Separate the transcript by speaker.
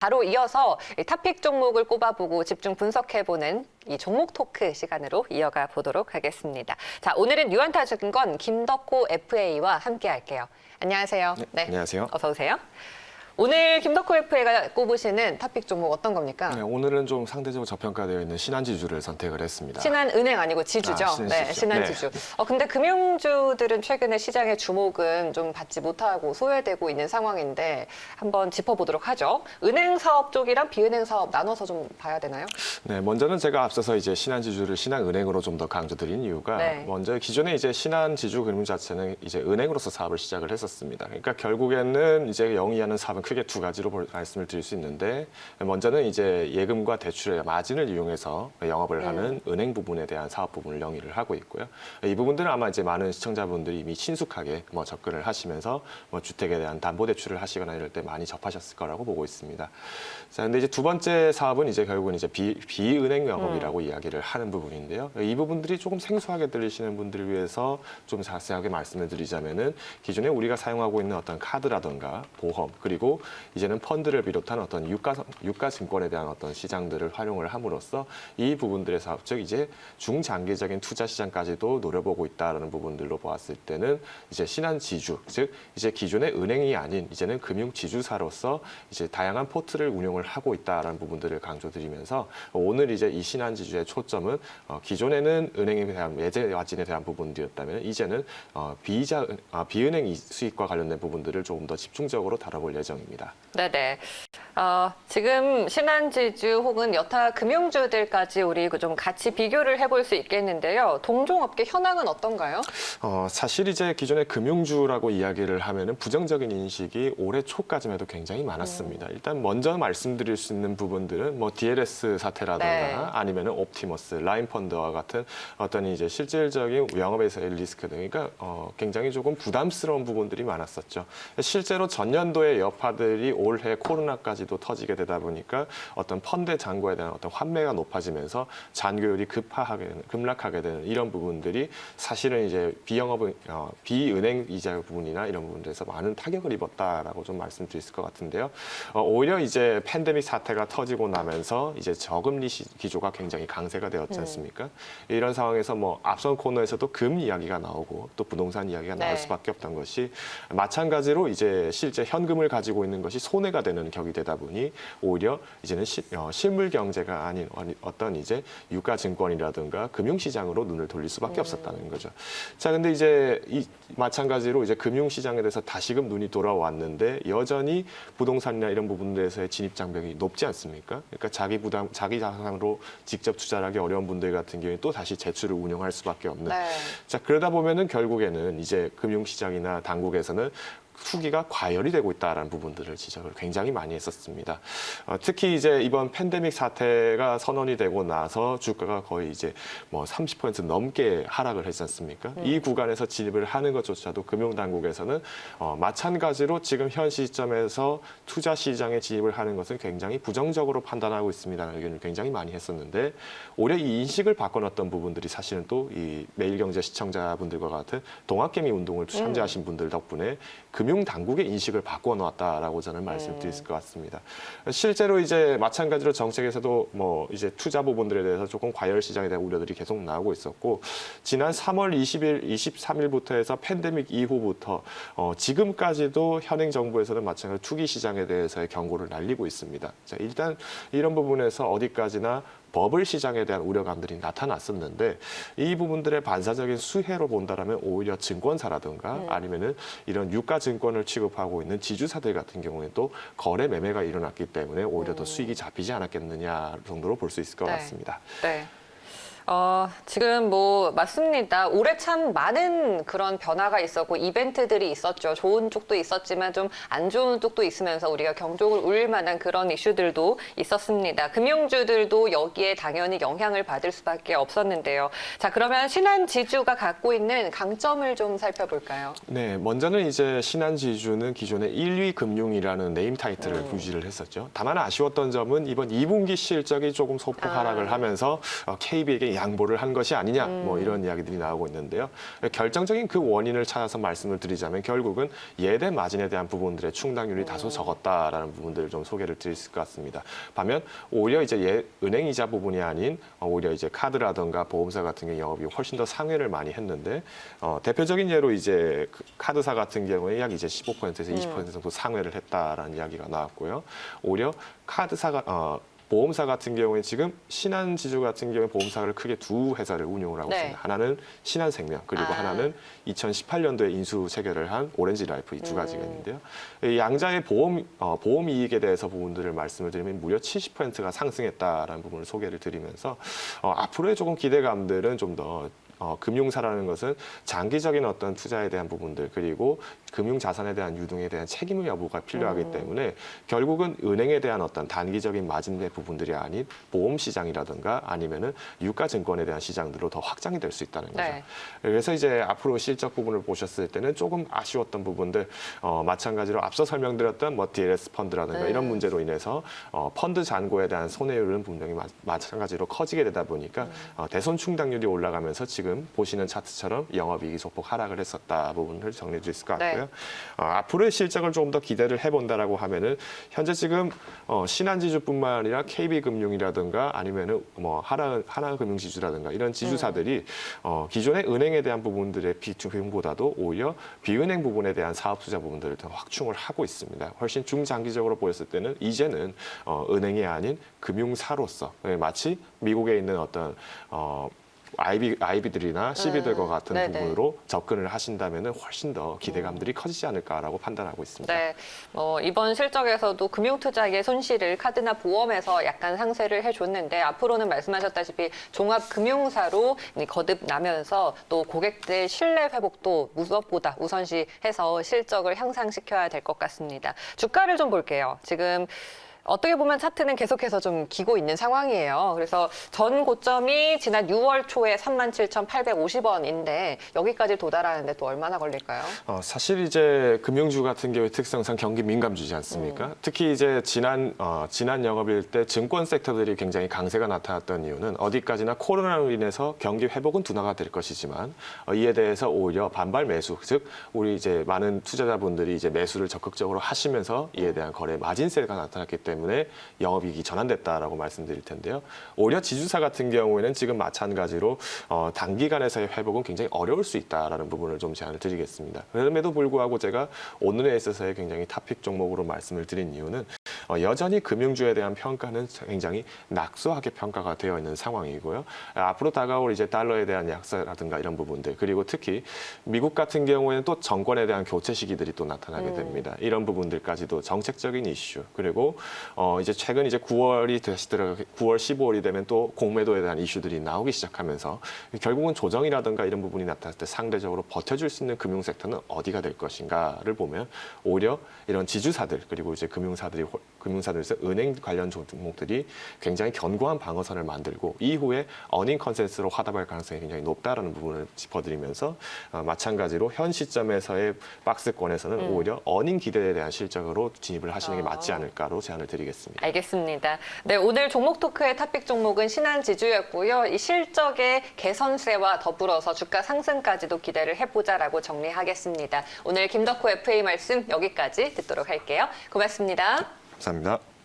Speaker 1: 바로 이어서 이 탑픽 종목을 꼽아보고 집중 분석해보는 이 종목 토크 시간으로 이어가 보도록 하겠습니다. 자, 오늘은 유한타증권 김덕호 FA와 함께 할게요. 안녕하세요.
Speaker 2: 네, 안녕하세요.
Speaker 1: 어서 오세요. 오늘 김덕호 FA가 꼽으시는 탑픽 종목 어떤 겁니까?
Speaker 2: 네, 오늘은 좀 상대적으로 저평가되어 있는 신한지주를 선택을 했습니다.
Speaker 1: 신한은행 아니고 지주죠? 네, 신한지주. 근데 금융주들은 최근에 시장의 주목은 좀 받지 못하고 소외되고 있는 상황인데 한번 짚어보도록 하죠. 은행 사업 쪽이랑 비은행 사업 나눠서 좀 봐야 되나요?
Speaker 2: 네, 먼저는 제가 앞서서 이제 신한지주를 신한은행으로 좀 더 강조드린 이유가 먼저 기존에 이제 신한지주 금융 자체는 이제 은행으로서 사업을 시작을 했었습니다. 그러니까 결국에는 이제 영위하는 사업은 크게 두 가지로 말씀을 드릴 수 있는데, 먼저는 이제 예금과 대출의 마진을 이용해서 영업을 하는 은행 부분에 대한 사업 부분을 영위를 하고 있고요. 이 부분들은 아마 이제 많은 시청자분들이 이미 친숙하게 접근을 하시면서 주택에 대한 담보 대출을 하시거나 이럴 때 많이 접하셨을 거라고 보고 있습니다. 자, 근데 이제 두 번째 사업은 이제 결국은 이제 비은행 영업이라고 이야기를 하는 부분인데요. 이 부분들이 조금 생소하게 들리시는 분들을 위해서 좀 자세하게 말씀을 드리자면은, 기존에 우리가 사용하고 있는 어떤 카드라든가 보험, 그리고 이제는 펀드를 비롯한 어떤 유가 증권에 대한 어떤 시장들을 활용을 함으로써 이 부분들의 사업, 즉 이제 중장기적인 투자 시장까지도 노려보고 있다라는 부분들로 보았을 때는 이제 신한지주, 즉 이제 기존의 은행이 아닌 이제는 금융지주사로서 이제 다양한 포트를 운용을 하고 있다라는 부분들을 강조드리면서, 오늘 이제 이 신한지주의 초점은 기존에는 은행에 대한 매제 마진에 대한 부분이었다면 이제는 비은행 수익과 관련된 부분들을 조금 더 집중적으로 다뤄볼 예정입니다.
Speaker 1: 네네. 지금 신한지주 혹은 여타 금융주들까지 우리 좀 같이 비교를 해볼 수 있겠는데요. 동종업계 현황은 어떤가요?
Speaker 2: 사실 이제 기존의 금융주라고 이야기를 하면은 부정적인 인식이 올해 초까지만 해도 굉장히 많았습니다. 일단 먼저 말씀드릴 수 있는 부분들은 DLS 사태라든가 아니면은 옵티머스, 라인펀드와 같은 어떤 이제 실질적인 영업에서의 리스크 등, 그러니까 굉장히 조금 부담스러운 부분들이 많았었죠. 실제로 전년도의 여파들이 올해 코로나까지도 터지게 되다 보니까 어떤 펀드 잔고에 대한 어떤 환매가 높아지면서 잔고율이 급락하게 되는 이런 부분들이 사실은 이제 비은행 이자 부분이나 이런 부분들에서 많은 타격을 입었다라고 좀 말씀드릴 수 있을 것 같은데요. 오히려 이제 팬데믹 사태가 터지고 나면서 이제 저금리 기조가 굉장히 강세가 되었지 않습니까? 이런 상황에서 앞선 코너에서도 금 이야기가 나오고 또 부동산 이야기가 나올 수밖에 없던 것이, 마찬가지로 이제 실제 현금을 가지고 있는 것이 손해가 되는 격이 되다 보니 오히려 이제는 실물 경제가 아닌 어떤 이제 유가 증권이라든가 금융시장으로 눈을 돌릴 수밖에 없었다는 거죠. 자, 근데 이제 마찬가지로 이제 금융시장에 대해서 다시금 눈이 돌아왔는데 여전히 부동산이나 이런 부분들에서의 진입 장벽이 높지 않습니까? 그러니까 자기 자산으로 직접 투자를 하기 어려운 분들 같은 경우에 또 다시 재출을 운영할 수밖에 없는. 자, 그러다 보면은 결국에는 이제 금융시장이나 당국에서는 투기가 과열이 되고 있다라는 부분들을 지적을 굉장히 많이 했었습니다. 특히 이제 이번 팬데믹 사태가 선언이 되고 나서 주가가 거의 이제 30% 넘게 하락을 했지 않습니까? 이 구간에서 진입을 하는 것조차도 금융당국에서는 마찬가지로 지금 현 시점에서 투자 시장에 진입을 하는 것은 굉장히 부정적으로 판단하고 있습니다라는 의견을 굉장히 많이 했었는데, 올해 이 인식을 바꿔놨던 부분들이 사실은 또 이 매일경제 시청자분들과 같은 동학개미 운동을 참여하신 분들 덕분에 금융당국의 인식을 바꿔놓았다라고 저는 말씀드릴 것 같습니다. 실제로 이제 마찬가지로 정책에서도 이제 투자 부분들에 대해서 조금 과열 시장에 대한 우려들이 계속 나오고 있었고, 지난 3월 20일, 23일부터 해서 팬데믹 이후부터 지금까지도 현행 정부에서는 마찬가지로 투기 시장에 대해서의 경고를 날리고 있습니다. 자, 일단 이런 부분에서 어디까지나 버블 시장에 대한 우려감들이 나타났었는데, 이 부분들의 반사적인 수혜로 본다라면 오히려 증권사라든가 아니면은 이런 유가 증권을 취급하고 있는 지주사들 같은 경우에도 거래 매매가 일어났기 때문에 오히려 더 수익이 잡히지 않았겠느냐 정도로 볼 수 있을 것 같습니다.
Speaker 1: 네. 지금 맞습니다. 올해 참 많은 그런 변화가 있었고 이벤트들이 있었죠. 좋은 쪽도 있었지만 좀 안 좋은 쪽도 있으면서 우리가 경종을 울릴 만한 그런 이슈들도 있었습니다. 금융주들도 여기에 당연히 영향을 받을 수밖에 없었는데요. 자, 그러면 신한지주가 갖고 있는 강점을 좀 살펴볼까요?
Speaker 2: 네, 먼저는 이제 신한지주는 기존의 1위 금융이라는 네임 타이틀을 유지를 했었죠. 다만 아쉬웠던 점은 이번 2분기 실적이 조금 소폭 하락을 하면서 KB에게 양보를 한 것이 아니냐 뭐 이런 이야기들이 나오고 있는데요. 결정적인 그 원인을 찾아서 말씀을 드리자면 결국은 예대 마진에 대한 부분들의 충당률이 다소 적었다라는 부분들을 좀 소개를 드릴 것 같습니다. 반면 오히려 이제 은행 이자 부분이 아닌 오히려 이제 카드라든가 보험사 같은 경우 영업이 훨씬 더 상회를 많이 했는데 대표적인 예로 이제 카드사 같은 경우에 약 이제 15%에서 20% 정도 상회를 했다라는 이야기가 나왔고요. 오히려 카드사가 보험사 같은 경우에 지금 신한지주 같은 경우에 보험사를 크게 두 회사를 운용을 하고
Speaker 1: 네.
Speaker 2: 있습니다. 하나는 신한생명 그리고 하나는 2018년도에 인수 체결을 한 오렌지라이프 이 두 가지가 있는데요. 이 양자의 보험 이익에 대해서 부분들을 말씀을 드리면 무려 70%가 상승했다라는 부분을 소개를 드리면서 앞으로의 조금 기대감들은 좀 더 금융사라는 것은 장기적인 어떤 투자에 대한 부분들 그리고 금융자산에 대한 유동에 대한 책임 여부가 필요하기 때문에 결국은 은행에 대한 어떤 단기적인 마진의 부분들이 아닌 보험시장이라든가 아니면은 유가증권에 대한 시장들로 더 확장이 될 수 있다는 거죠.
Speaker 1: 네.
Speaker 2: 그래서 이제 앞으로 실적 부분을 보셨을 때는 조금 아쉬웠던 부분들 마찬가지로 앞서 설명드렸던 뭐 DLS 펀드라든가 이런 문제로 인해서 펀드 잔고에 대한 손해율은 분명히 마찬가지로 커지게 되다 보니까 대손 충당률이 올라가면서 지금 보시는 차트처럼 영업이익이 소폭 하락을 했었다 부분을 정리해 드릴 수 있을 것 같고요.
Speaker 1: 네.
Speaker 2: 앞으로의 실적을 조금 더 기대를 해본다라고 하면은 현재 지금 신한지주뿐만 아니라 KB금융이라든가 아니면은 뭐 하나금융지주라든가 이런 지주사들이 기존의 은행에 대한 부분들의 비중보다도 오히려 비은행 부분에 대한 사업 투자 부분들을 더 확충을 하고 있습니다. 훨씬 중장기적으로 보였을 때는 이제는 은행이 아닌 금융사로서 마치 미국에 있는 어떤 IB들이나 CB들과 같은
Speaker 1: 네네.
Speaker 2: 부분으로 접근을 하신다면 훨씬 더 기대감들이 커지지 않을까라고 판단하고 있습니다.
Speaker 1: 네, 이번 실적에서도 금융투자의 손실을 카드나 보험에서 약간 상쇄를 해줬는데 앞으로는 말씀하셨다시피 종합금융사로 거듭나면서 또 고객들 신뢰 회복도 무엇보다 우선시해서 실적을 향상시켜야 될 것 같습니다. 주가를 좀 볼게요. 지금 어떻게 보면 차트는 계속해서 좀 기고 있는 상황이에요. 그래서 전 고점이 지난 6월 초에 37,850원인데 여기까지 도달하는데 또 얼마나 걸릴까요?
Speaker 2: 사실 이제 금융주 같은 경우의 특성상 경기 민감주지 않습니까? 특히 이제 지난 영업일 때 증권 섹터들이 굉장히 강세가 나타났던 이유는 어디까지나 코로나로 인해서 경기 회복은 둔화가 될 것이지만 이에 대해서 오히려 반발 매수, 즉 우리 이제 많은 투자자분들이 이제 매수를 적극적으로 하시면서 이에 대한 거래 마진세가 나타났기 때문에 영업이익이 전환됐다라고 말씀드릴 텐데요. 오히려 지주사 같은 경우에는 지금 마찬가지로 단기간에서의 회복은 굉장히 어려울 수 있다라는 부분을 좀 제안을 드리겠습니다. 그럼에도 불구하고 제가 오늘에 있어서의 굉장히 탑픽 종목으로 말씀을 드린 이유는 여전히 금융주에 대한 평가는 굉장히 낙소하게 평가가 되어 있는 상황이고요. 앞으로 다가올 이제 달러에 대한 약세라든가 이런 부분들 그리고 특히 미국 같은 경우에는 또 정권에 대한 교체 시기들이 또 나타나게 됩니다. 이런 부분들까지도 정책적인 이슈 그리고 이제 최근 이제 9월이 다시 9월 15일이 되면 또 공매도에 대한 이슈들이 나오기 시작하면서 결국은 조정이라든가 이런 부분이 나타날 때 상대적으로 버텨줄 수 있는 금융 섹터는 어디가 될 것인가를 보면 오히려 이런 지주사들 그리고 이제 금융사들에서 은행 관련 종목들이 굉장히 견고한 방어선을 만들고 이후에 어닝 컨센서스로 화답할 가능성이 굉장히 높다라는 부분을 짚어드리면서 마찬가지로 현 시점에서의 박스권에서는 오히려 어닝 기대에 대한 실적으로 진입을 하시는 게 맞지 않을까로 제안을 드리겠습니다.
Speaker 1: 알겠습니다. 네, 오늘 종목 토크의 탑픽 종목은 신한지주였고요. 이 실적의 개선세와 더불어서 주가 상승까지도 기대를 해보자라고 정리하겠습니다. 오늘 김덕호 FA 말씀 여기까지 듣도록 할게요. 고맙습니다.
Speaker 2: 감사합니다.